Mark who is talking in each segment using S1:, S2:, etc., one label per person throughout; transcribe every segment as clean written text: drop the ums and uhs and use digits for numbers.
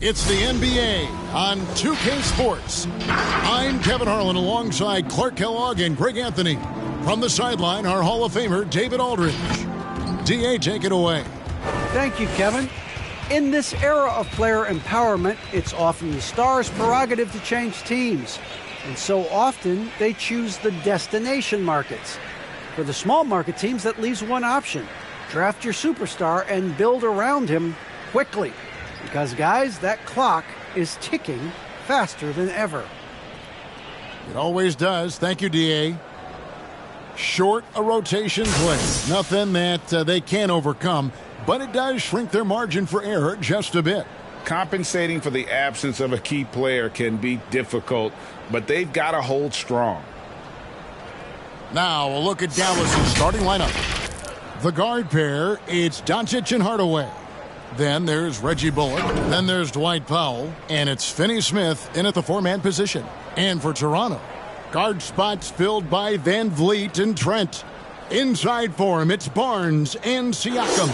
S1: It's the NBA on 2K Sports. I'm Kevin Harlan alongside Clark Kellogg and Greg Anthony. From the sideline, our Hall of Famer, David Aldridge. DA, take it away.
S2: Thank you, Kevin. In this era of player empowerment, it's often the star's prerogative to change teams. And so often, they choose the destination markets. For the small market teams, that leaves one option. Draft your superstar and build around him quickly. Because, guys, that clock is ticking faster than ever.
S1: It always does. Thank you, DA. Short a rotation play. Nothing that they can't overcome, but it does shrink their margin for error just a bit.
S3: Compensating for the absence of a key player can be difficult, but they've got to hold strong.
S1: Now, a look at Dallas' starting lineup. The guard pair, it's Doncic and Hardaway. Then there's Reggie Bullock. Then there's Dwight Powell. And it's Finney-Smith in at the four-man position. And for Toronto, guard spots filled by Van Vliet and Trent. Inside for him, it's Barnes and Siakam.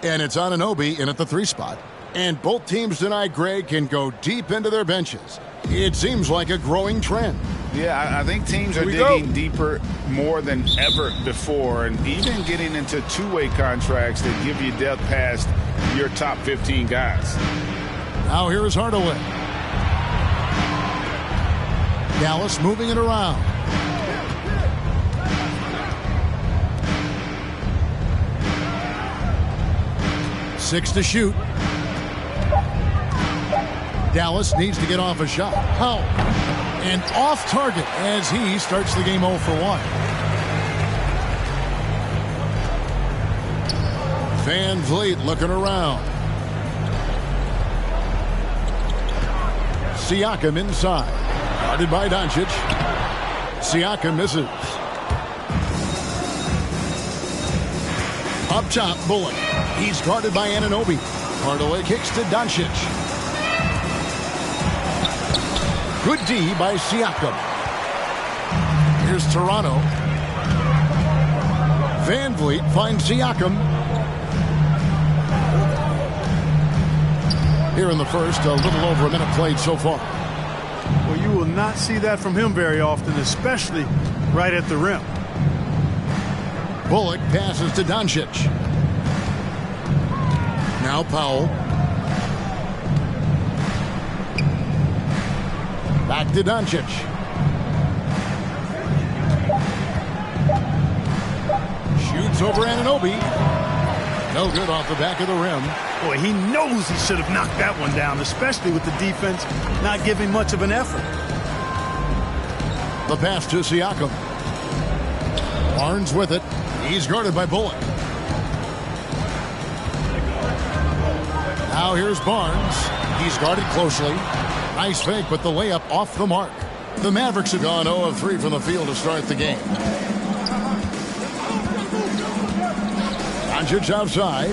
S1: And it's Anunoby in at the three spot. And both teams tonight, Greg, can go deep into their benches. It seems like a growing trend.
S3: Yeah, I think teams are digging deeper more than ever before, and even getting into two-way contracts that give you depth past your top 15 guys.
S1: Now here is Hardaway. Dallas moving it around. Six to shoot. Dallas needs to get off a shot. Powell. And off target as he starts the game 0 for 1. Van Vliet looking around. Siakam inside. Guarded by Doncic. Siakam misses. Up top, Bullock. He's guarded by Anunoby. Hardaway kicks to Doncic. Good D by Siakam. Here's Toronto. Van Vliet finds Siakam. Here in the first, a little over a minute played so far.
S4: Well, you will not see that from him very often, especially right at the rim.
S1: Bullock passes to Doncic. Now Powell. Back to Doncic. Shoots over Anunoby. No good off the back of the rim.
S4: Boy, he knows he should have knocked that one down, especially with the defense not giving much of an effort.
S1: The pass to Siakam. Barnes with it. He's guarded by Bullock. Now here's Barnes. He's guarded closely. Nice fake, but the layup off the mark. The Mavericks have gone 0 of 3 from the field to start the game. Doncic outside.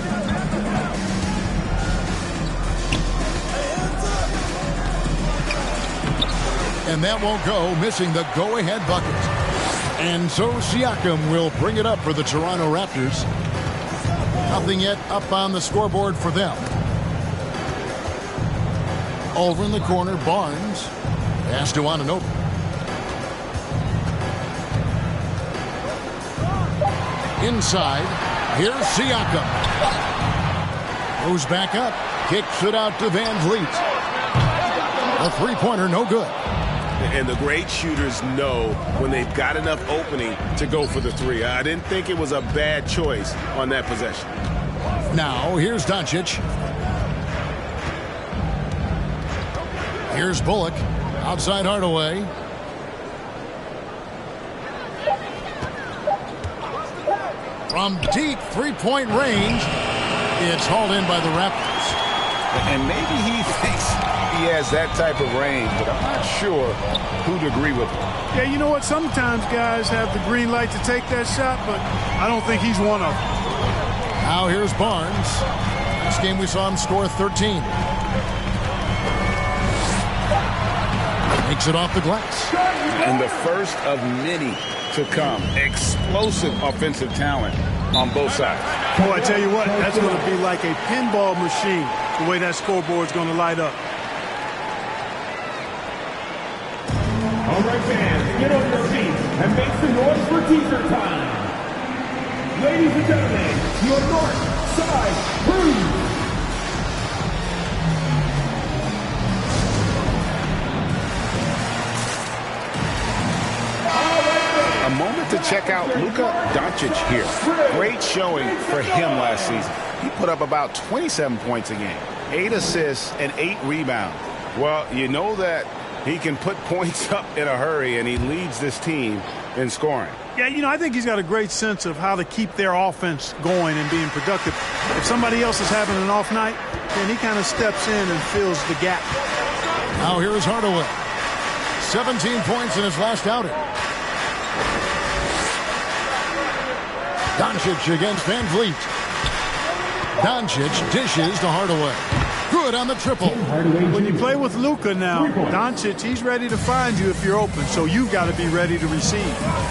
S1: And that won't go, missing the go-ahead bucket. And so Siakam will bring it up for the Toronto Raptors. Nothing yet up on the scoreboard for them. Over in the corner, Barnes. Pass to Anunoby. Inside, here's Siakam. Goes back up, kicks it out to Van Vliet. A three-pointer, no good.
S5: And the great shooters know when they've got enough opening to go for the three. I didn't think it was a bad choice on that possession.
S1: Now, here's Doncic. Here's Bullock. Outside Hardaway. From deep three-point range, it's hauled in by the Raptors.
S3: And maybe he thinks he has that type of range, but I'm not sure who'd agree with him.
S4: Yeah, you know what? Sometimes guys have the green light to take that shot, but I don't think he's one of them.
S1: Now here's Barnes. Last game we saw him score 13. Makes it off the glass.
S3: And the first of many to come. Explosive offensive talent on both sides.
S4: Boy, I tell you what, that's going to be like a pinball machine, the way that scoreboard's going to light up.
S6: All right, fans, get on your feet and make some noise for teaser time. Ladies and gentlemen, your North Side Crew.
S3: A moment to check out Luca Doncic here. Great showing for him last season. He put up about 27 points a game, 8 assists, and 8 rebounds. Well, you know that he can put points up in a hurry, and he leads this team in scoring.
S4: Yeah, I think he's got a great sense of how to keep their offense going and being productive. If somebody else is having an off night, then he kind of steps in and fills the gap.
S1: Now here is Hardaway. 17 points in his last outing. Doncic against Van Vliet. Doncic dishes to Hardaway. Good on the triple.
S4: When you play with Luca now, Doncic, he's ready to find you if you're open, so you've got to be ready to receive.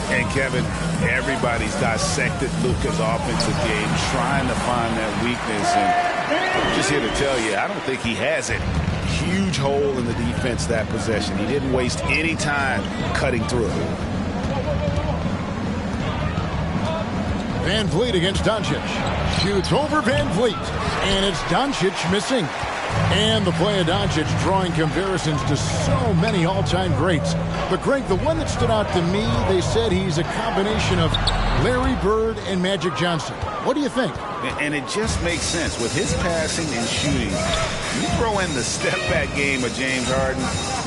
S3: And Kevin, everybody's dissected Luca's offensive game, trying to find that weakness. And I'm just here to tell you, I don't think he has it. Huge hole in the defense that possession. He didn't waste any time cutting through it.
S1: Van Vliet against Doncic. Shoots over Van Vliet. And it's Doncic missing. And the play of Doncic drawing comparisons to so many all-time greats. But, Greg, the one that stood out to me, they said he's a combination of Larry Bird and Magic Johnson. What do you think?
S3: And it just makes sense. With his passing and shooting, you throw in the step-back game of James Harden,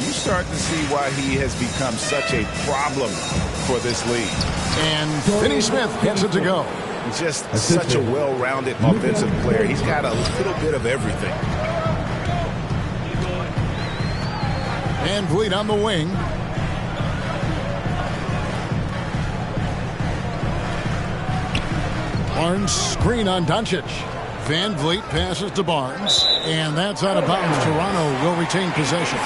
S3: you start to see why he has become such a problem for this league.
S1: And Finney Smith gets it to go.
S3: Just such a well-rounded offensive player. He's got a little bit of everything.
S1: Van Vliet on the wing. Barnes screen on Doncic. Van Vliet passes to Barnes. And that's out of bounds. Toronto will retain possession.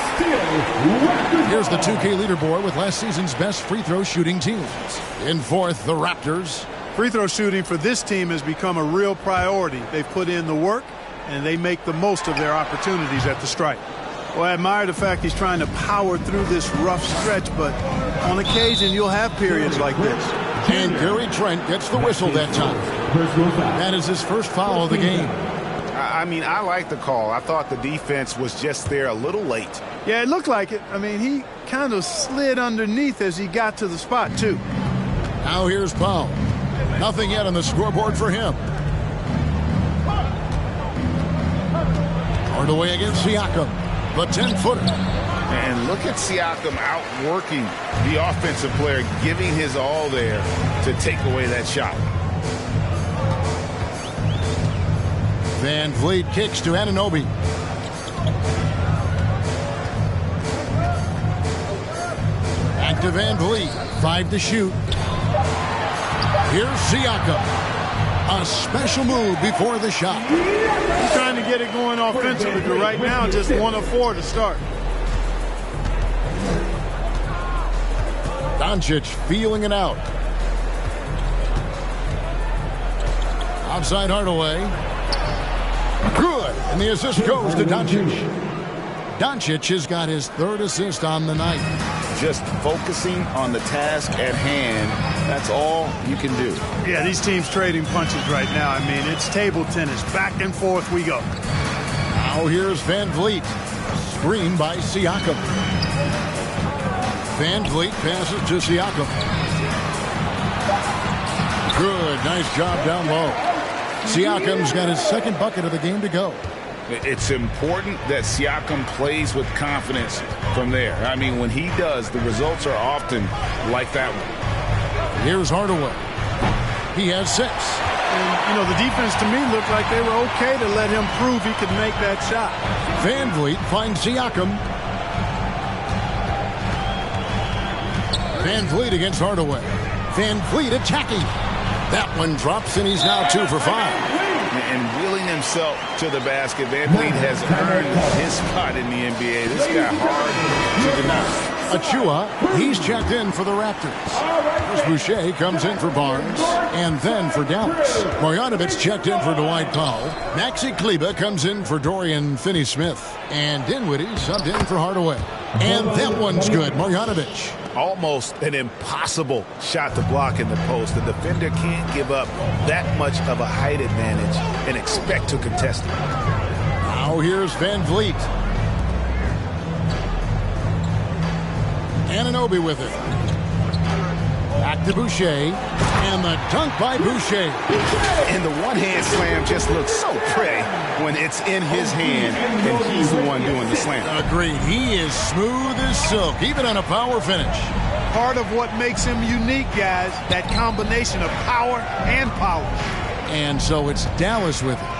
S1: Here's the 2K leaderboard with last season's best free throw shooting teams. In fourth, the Raptors.
S4: Free throw shooting for this team has become a real priority. They've put in the work, and they make the most of their opportunities at the stripe. Well, I admire the fact he's trying to power through this rough stretch, but on occasion you'll have periods like this.
S1: And Gary Trent gets the whistle that time. That is his first foul of the game.
S3: I mean, I like the call. I thought the defense was just there a little late.
S4: Yeah, it looked like it. I mean, he kind of slid underneath as he got to the spot, too.
S1: Now here's Powell. Nothing yet on the scoreboard for him. Hardaway against Siakam. The 10-footer.
S3: And look at Siakam outworking the offensive player, giving his all there to take away that shot.
S1: Van Vliet kicks to Anunoby. Back to Van Vliet. 5 to shoot. Here's Siakam. A special move before the shot.
S4: He's trying to get it going offensively, but right now just 1 of 4 to start.
S1: Doncic feeling it out. Outside Hardaway. Good. And the assist goes to Doncic. Doncic has got his 3rd assist on the night.
S3: Just focusing on the task at hand. That's all you can do.
S4: Yeah, these teams trading punches right now. I mean, it's table tennis. Back and forth we go.
S1: Now here's Van Vliet. Screen by Siakam. Van Vliet passes to Siakam. Good. Nice job down low. Siakam's got his 2nd bucket of the game to go.
S3: It's important that Siakam plays with confidence from there. I mean, when he does, the results are often like that one.
S1: Here's Hardaway. He has 6.
S4: And, the defense to me looked like they were okay to let him prove he could make that shot.
S1: Van Vliet finds Siakam. Van Vliet against Hardaway. Van Vliet attacking. That one drops, and he's now 2 for 5.
S3: And wheeling himself to the basket, Van Vliet has earned his spot in the NBA. This guy hard to deny.
S1: Achua, he's checked in for the Raptors. Chris Boucher comes in for Barnes, and then for Dallas. Marjanovic checked in for Dwight Powell. Maxi Kleber comes in for Dorian Finney-Smith. And Dinwiddie subbed in for Hardaway. And that one's good, Marjanovic.
S3: Almost an impossible shot to block in the post. The defender can't give up that much of a height advantage and expect to contest it.
S1: Now here's Van Vliet. Anunoby with it. Back to Boucher. And the dunk by Boucher.
S3: And the one-hand slam just looks so pretty when it's in his hand and he's the one doing the slam.
S1: Agreed. He is smooth as silk, even on a power finish.
S4: Part of what makes him unique, guys, that combination of power and polish.
S1: And so it's Dallas with it.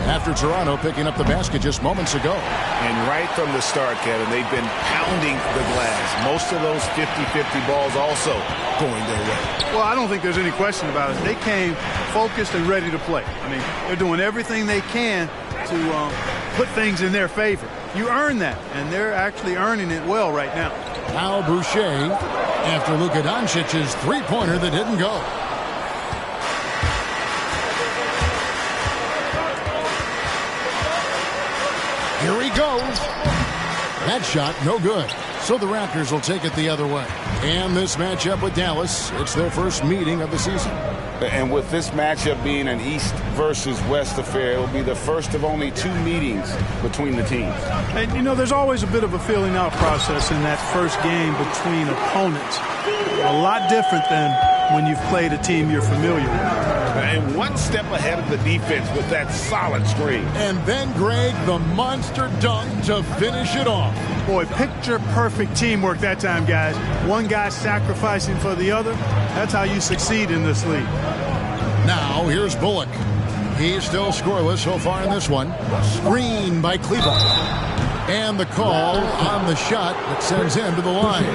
S1: After Toronto picking up the basket just moments ago.
S3: And right from the start, Kevin, they've been pounding the glass. Most of those 50-50 balls also going their way.
S4: Well, I don't think there's any question about it. They came focused and ready to play. I mean, they're doing everything they can to put things in their favor. You earn that, and they're actually earning it well right now.
S1: Now Boucher after Luca Doncic's three-pointer that didn't go. Here he goes. That shot, no good. So the Raptors will take it the other way. And this matchup with Dallas, it's their first meeting of the season.
S3: And with this matchup being an East versus West affair, it'll be the first of only 2 meetings between the teams.
S4: And, you know, there's always a bit of a feeling out process in that first game between opponents. A lot different than when you've played a team you're familiar with.
S3: And one step ahead of the defense with that solid screen.
S1: And then, Greg, the monster dunk to finish it off.
S4: Boy, picture-perfect teamwork that time, guys. One guy sacrificing for the other. That's how you succeed in this league.
S1: Now, here's Bullock. He's still scoreless so far in this one. Screen by Kleber. And the call on the shot that sends him to the line.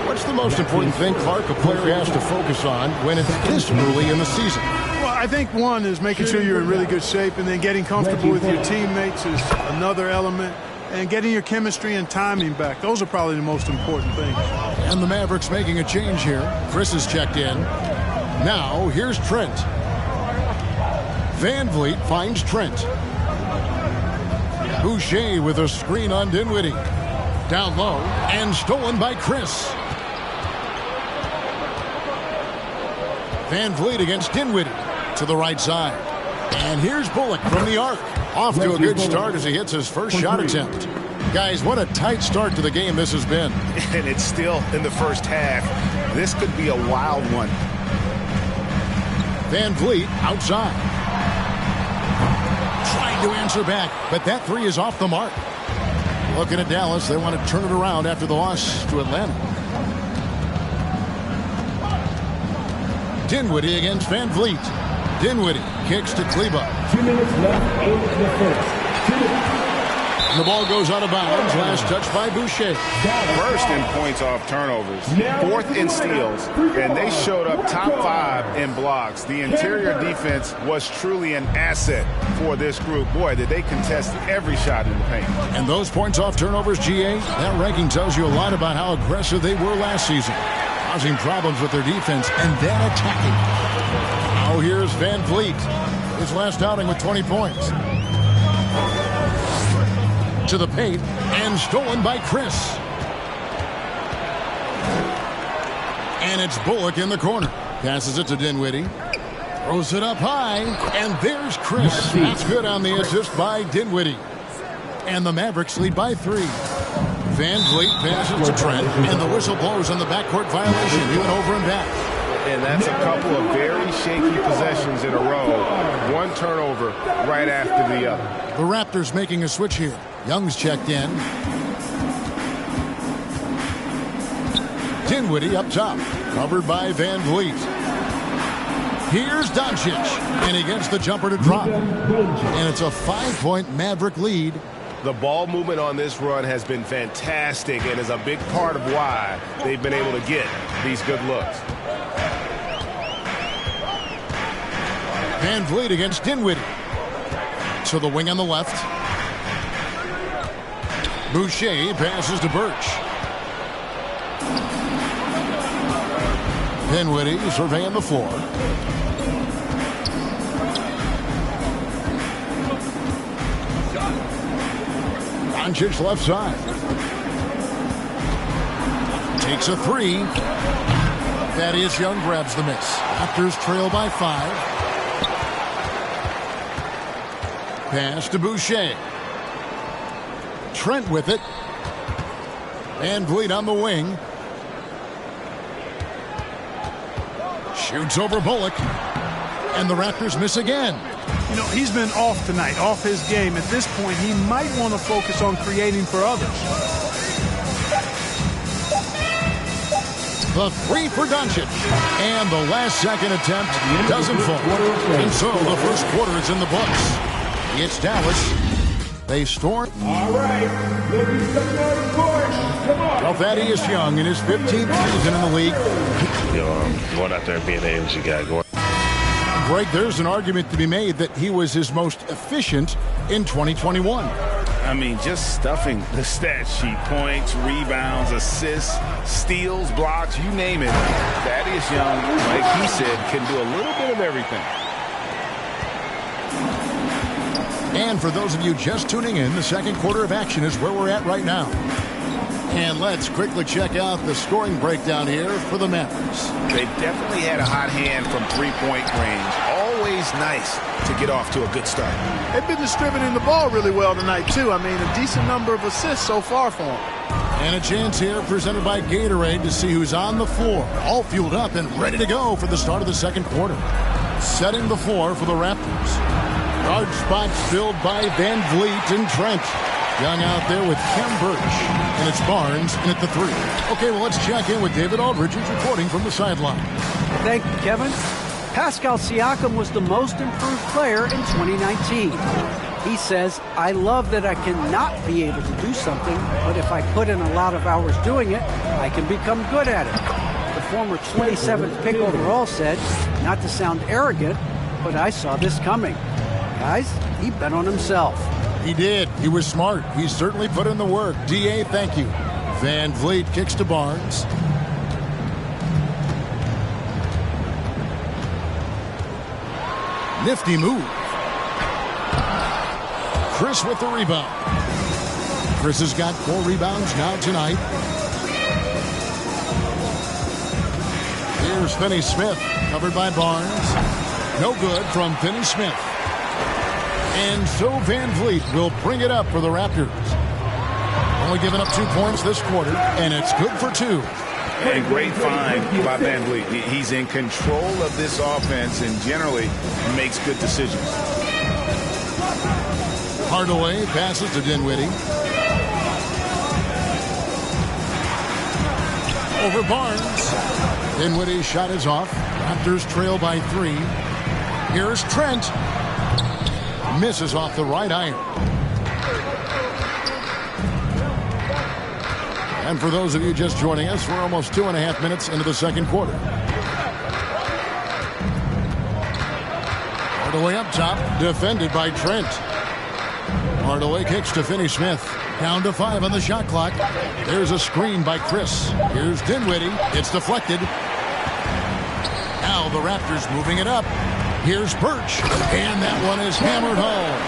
S1: What's the most important thing, Clark, a player has to focus on when it's this early in the season?
S4: Well, I think one is making sure you're in really good shape, and then getting comfortable with your teammates is another element, and getting your chemistry and timing back. Those are probably the most important things.
S1: And the Mavericks making a change here. Chris is checked in. Now, here's Trent. Van Vliet finds Trent. Boucher with a screen on Dinwiddie. Down low and stolen by Chris. Van Vliet against Dinwiddie to the right side. And here's Bullock from the arc. Off to a good start as he hits his first shot attempt. Guys, what a tight start to the game this has been.
S3: And it's still in the first half. This could be a wild one.
S1: Van Vliet outside. Trying to answer back, but that three is off the mark. Looking at Dallas, they want to turn it around after the loss to Atlanta. Dinwiddie against Van Vliet. Dinwiddie kicks to Kleber.
S6: 2 minutes left in the first.
S1: The ball goes out of bounds. Last touch by Boucher.
S3: First in points off turnovers. 4th in steals. And they showed up top 5 in blocks. The interior defense was truly an asset for this group. Boy, did they contest every shot in the paint.
S1: And those points off turnovers, GA, that ranking tells you a lot about how aggressive they were last season. Causing problems with their defense and then attacking. Now here's Van Vliet. His last outing with 20 points. To the paint and stolen by Chris. And it's Bullock in the corner. Passes it to Dinwiddie. Throws it up high. And there's Chris. That's good on the assist by Dinwiddie. And the Mavericks lead by 3. Van Vliet passes to Trent. And the whistle blows on the backcourt violation. He went over and back.
S3: And that's a couple of very shaky possessions in a row. One turnover right after the other.
S1: The Raptors making a switch here. Young's checked in. Dinwiddie up top. Covered by Van Vliet. Here's Doncic. And he gets the jumper to drop. And it's a 5-point Maverick lead.
S5: The ball movement on this run has been fantastic and is a big part of why they've been able to get these good looks.
S1: Van Vliet against Dinwiddie. To the wing on the left. Boucher passes to Birch. Dinwiddie surveying the floor. Doncic left side. Takes a three. Thaddeus Young grabs the miss. Raptors trail by 5. Pass to Boucher. Trent with it. Van Vliet on the wing. Shoots over Bullock. And the Raptors miss again.
S4: You know, he's been off tonight, off his game. At this point, he might want to focus on creating for others.
S1: The three for Doncic. And the last second attempt doesn't fall. And so the first quarter is in the books. It's Dallas. They storm.
S6: All right. Looking some noise for it. Come on.
S1: Well, Thaddeus Young in his 15th season in the league.
S7: Going out there and being the energy guy.
S1: Greg, there's an argument to be made that he was his most efficient in 2021.
S3: I mean, just stuffing the stat sheet. Points, rebounds, assists, steals, blocks, you name it. Thaddeus Young, like he said, can do a little bit of everything.
S1: And for those of you just tuning in, the second quarter of action is where we're at right now. And let's quickly check out the scoring breakdown here for the Mavericks.
S3: They've definitely had a hot hand from three-point range. Always nice to get off to a good start.
S4: They've been distributing the ball really well tonight, too. I mean, a decent number of assists so far for them.
S1: And a chance here presented by Gatorade to see who's on the floor. All fueled up and ready to go for the start of the second quarter. Setting the floor for the Raptors. Guard spots filled by Van Vliet and Trent. Young out there with Kem Birch. And it's Barnes in at the 3. Okay, well, let's check in with David Aldridge, who's reporting from the sideline.
S2: Thank you, Kevin. Pascal Siakam was the most improved player in 2019. He says, I love that I cannot be able to do something, but if I put in a lot of hours doing it, I can become good at it. The former 27th pick overall said, not to sound arrogant, but I saw this coming. Guys, he bet on himself.
S1: He did. He was smart. He certainly put in the work. D.A., thank you. Van Vliet kicks to Barnes. Nifty move. Chris with the rebound. Chris has got 4 rebounds now tonight. Here's Finney Smith, covered by Barnes. No good from Finney Smith. And so Van Vliet will bring it up for the Raptors. Only giving up 2 points this quarter, and it's good for 2.
S3: And great find by Van Vliet. He's in control of this offense and generally makes good decisions.
S1: Hardaway passes to Dinwiddie. Over Barnes. Dinwiddie's shot is off. Raptors trail by 3. Here's Trent. Misses off the right iron. And for those of you just joining us, we're almost 2.5 minutes into the second quarter. Hardaway up top, defended by Trent. Hardaway kicks to Finney Smith. Down to 5 on the shot clock. There's a screen by Chris. Here's Dinwiddie. It's deflected. Now the Raptors moving it up. Here's Birch. And that one is hammered home.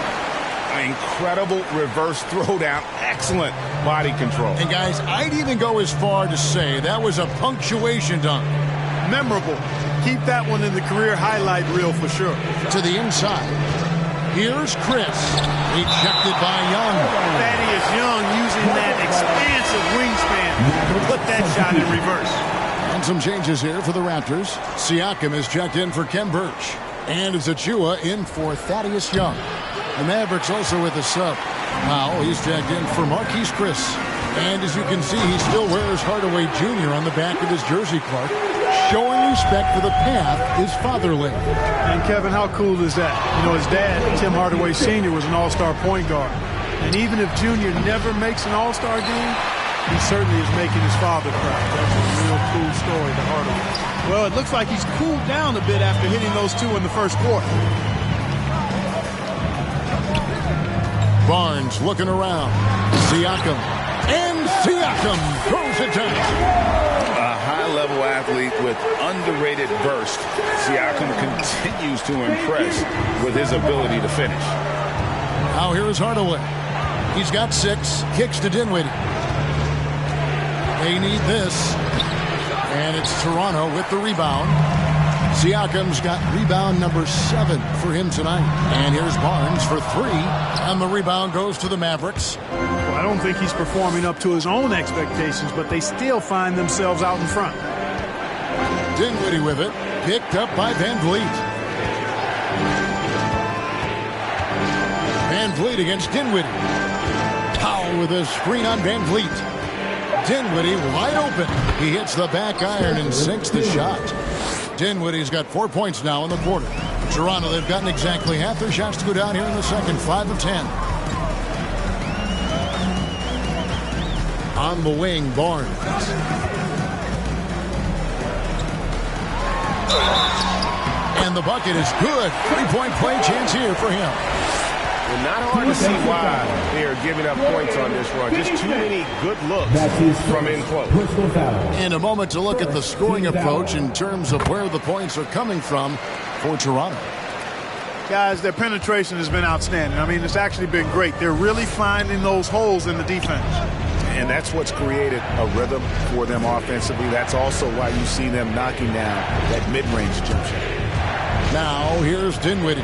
S3: Incredible reverse throwdown. Excellent body control.
S1: And guys, I'd even go as far to say that was a punctuation dunk.
S4: Memorable. Keep that one in the career highlight reel for sure.
S1: To the inside. Here's Chris. Rejected by Young.
S4: Thaddeus Young using that expansive wingspan to put that shot in reverse.
S1: And some changes here for the Raptors. Siakam is checked in for Kem Birch. And it's Achua in for Thaddeus Young. The Mavericks also with a sub. Powell, he's checked in for Marquise Chris. And as you can see, he still wears Hardaway Jr. on the back of his jersey, Clark. Showing respect for the path his father lived.
S4: And Kevin, how cool is that? You know, his dad, Tim Hardaway Sr., was an all-star point guard. And even if Junior never makes an all-star game, he certainly is making his father proud. That's a real cool story to Hardaway. Well, it looks like he's cooled down a bit after hitting those 2 in the first quarter.
S1: Barnes looking around. Siakam. And Siakam throws it down.
S3: A high-level athlete with underrated burst. Siakam continues to impress with his ability to finish.
S1: Now here is Hardaway. He's got 6. Kicks to Dinwiddie. They need this. And it's Toronto with the rebound. Siakam's got rebound number 7 for him tonight. And here's Barnes for 3. And the rebound goes to the Mavericks.
S4: Well, I don't think he's performing up to his own expectations, but they still find themselves out in front.
S1: Dinwiddie with it. Picked up by Van Vliet. Van Vliet against Dinwiddie. Powell with a screen on Van Vliet. Dinwiddie wide open. He hits the back iron and sinks the shot. Dinwiddie's got 4 points now in the quarter. Toronto, they've gotten exactly half their shots to go down here in the second. 5 of 10. On the wing, Barnes. And the bucket is good. 3-point play chance here for him.
S5: Well, not hard to see why they are giving up points on this run. Just too many good looks from in close.
S1: In a moment to look at the scoring approach in terms of where the points are coming from for Toronto.
S4: Guys, their penetration has been outstanding. I mean, it's actually been great. They're really finding those holes in the defense.
S3: And that's what's created a rhythm for them offensively. That's also why you see them knocking down that mid-range jump shot.
S1: Now, here's Dinwiddie.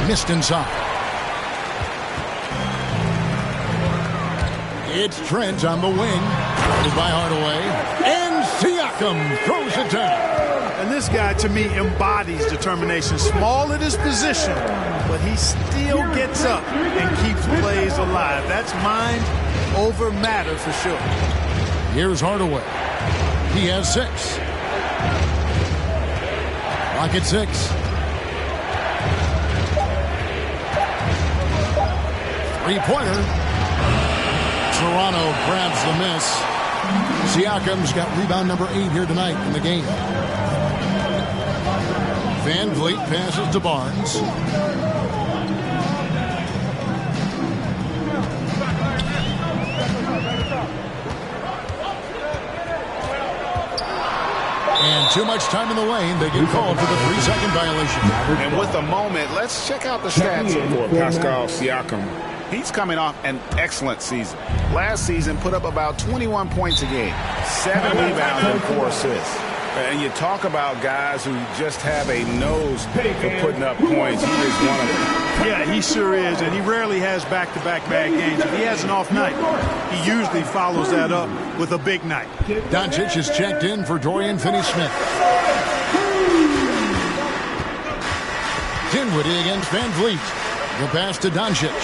S1: Missed inside. It's Trent on the wing. By Hardaway. And Siakam throws it down.
S4: And this guy, to me, embodies determination. Small at his position, but he still gets up and keeps plays alive. That's mind over matter for sure.
S1: Here's Hardaway. He has 6. Rocket 6. 3-pointer. Toronto grabs the miss. Siakam's got rebound number 8 here tonight in the game. Van Vliet passes to Barnes. And too much time in the lane. They get called for the 3-second violation.
S3: And with the moment, let's check out the stats for Pascal Siakam. He's coming off an excellent season. Last season put up about 21 points a game, 7 rebounds and 4 assists. And you talk about guys who just have a nose for putting up points. He is one of them.
S4: Yeah, he sure is, and he rarely has back-to-back bad games. If he has an off night, he usually follows that up with a big night.
S1: Doncic is checked in for Dorian Finney-Smith. Dinwiddie against Van Vliet. The pass to Doncic.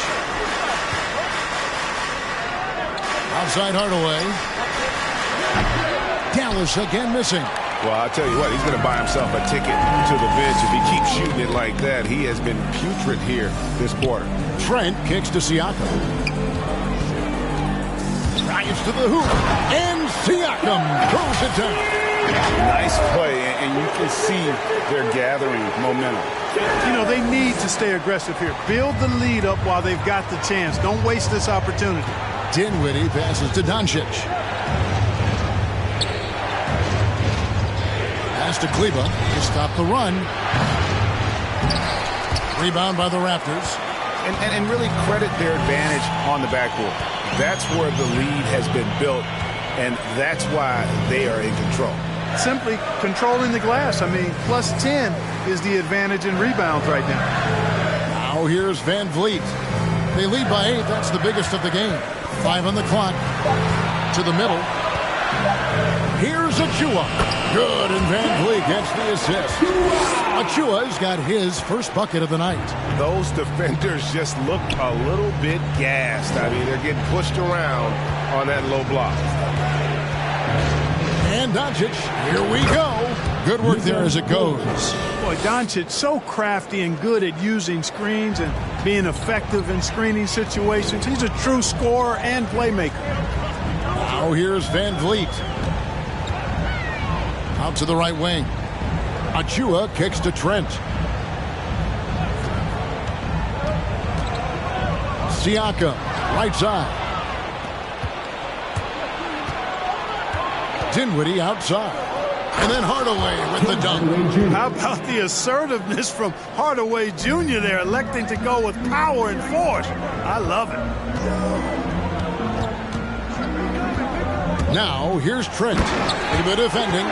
S1: Outside Hardaway. Dallas again missing.
S3: Well, I'll tell you what, he's going to buy himself a ticket to the bench. If he keeps shooting it like that, he has been putrid here this quarter.
S1: Trent kicks to Siakam. Drives to the hoop. And Siakam throws it down.
S3: Nice play, and you can see they're gathering momentum.
S4: You know, they need to stay aggressive here. Build the lead up while they've got the chance. Don't waste this opportunity.
S1: Dinwiddie passes to Doncic. Pass to Kleba to stop the run. Rebound by the Raptors.
S3: And really credit their advantage on the backboard. That's where the lead has been built, and that's why they are in control.
S4: Simply controlling the glass. I mean, plus 10 is the advantage in rebounds right now.
S1: Now here's Van Vliet. They lead by 8. That's the biggest of the game. 5 on the clock. To the middle. Here's Achua. Good, and Van Vliet gets the assist. Achua's got his first bucket of the night.
S5: Those defenders just look a little bit gassed. I mean, they're getting pushed around on that low block.
S1: And Doncic, here we go. Good work there as it goes.
S4: Boy, Doncic so crafty and good at using screens and being effective in screening situations. He's a true scorer and playmaker.
S1: Now here's Van Vliet. Out to the right wing. Achua kicks to Trent. Siakam, right side. Dinwiddie outside. And then Hardaway with the dunk.
S4: How about the assertiveness from Hardaway Jr. there, electing to go with power and force. I love it.
S1: Now, here's Trent. Look at the defending.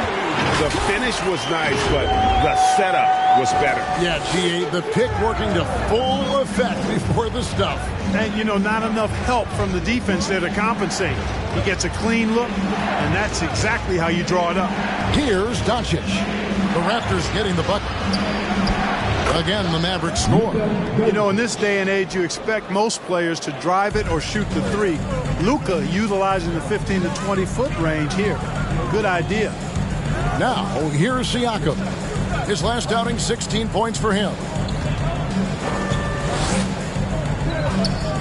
S3: The finish was nice, but the setup was better.
S1: Yeah, G.A., the pick working to full effect before the stuff.
S4: And, you know, not enough help from the defense there to compensate. He gets a clean look, and that's exactly how you draw it up.
S1: Here's Doncic. The Raptors getting the bucket. Again, the Mavericks score.
S4: You know, in this day and age, you expect most players to drive it or shoot the three. Luca utilizing the 15 to 20-foot range here. Good idea.
S1: Now, here's Siakam. His last outing, 16 points for him.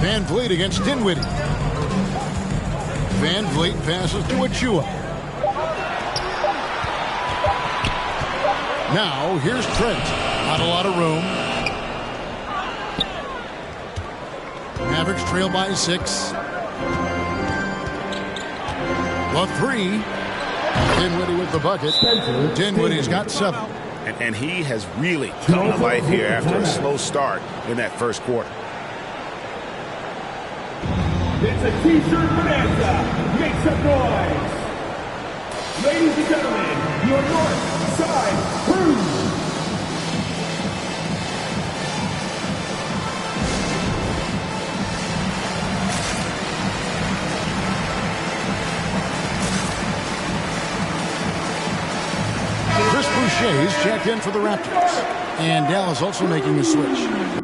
S1: Van Vliet against Dinwiddie. Van Vliet passes to Achua. Now, here's Trent. Not a lot of room. Mavericks trail by 6. The 3. Dinwiddie with the bucket. Dinwiddie's got 7.
S3: And he has really come to life here after a slow start in that first quarter.
S6: It's a t-shirt bonanza. Make some noise. Ladies and gentlemen, your North Side Crew.
S1: Chris Boucher's checked in for the Raptors. And Dallas also making a switch.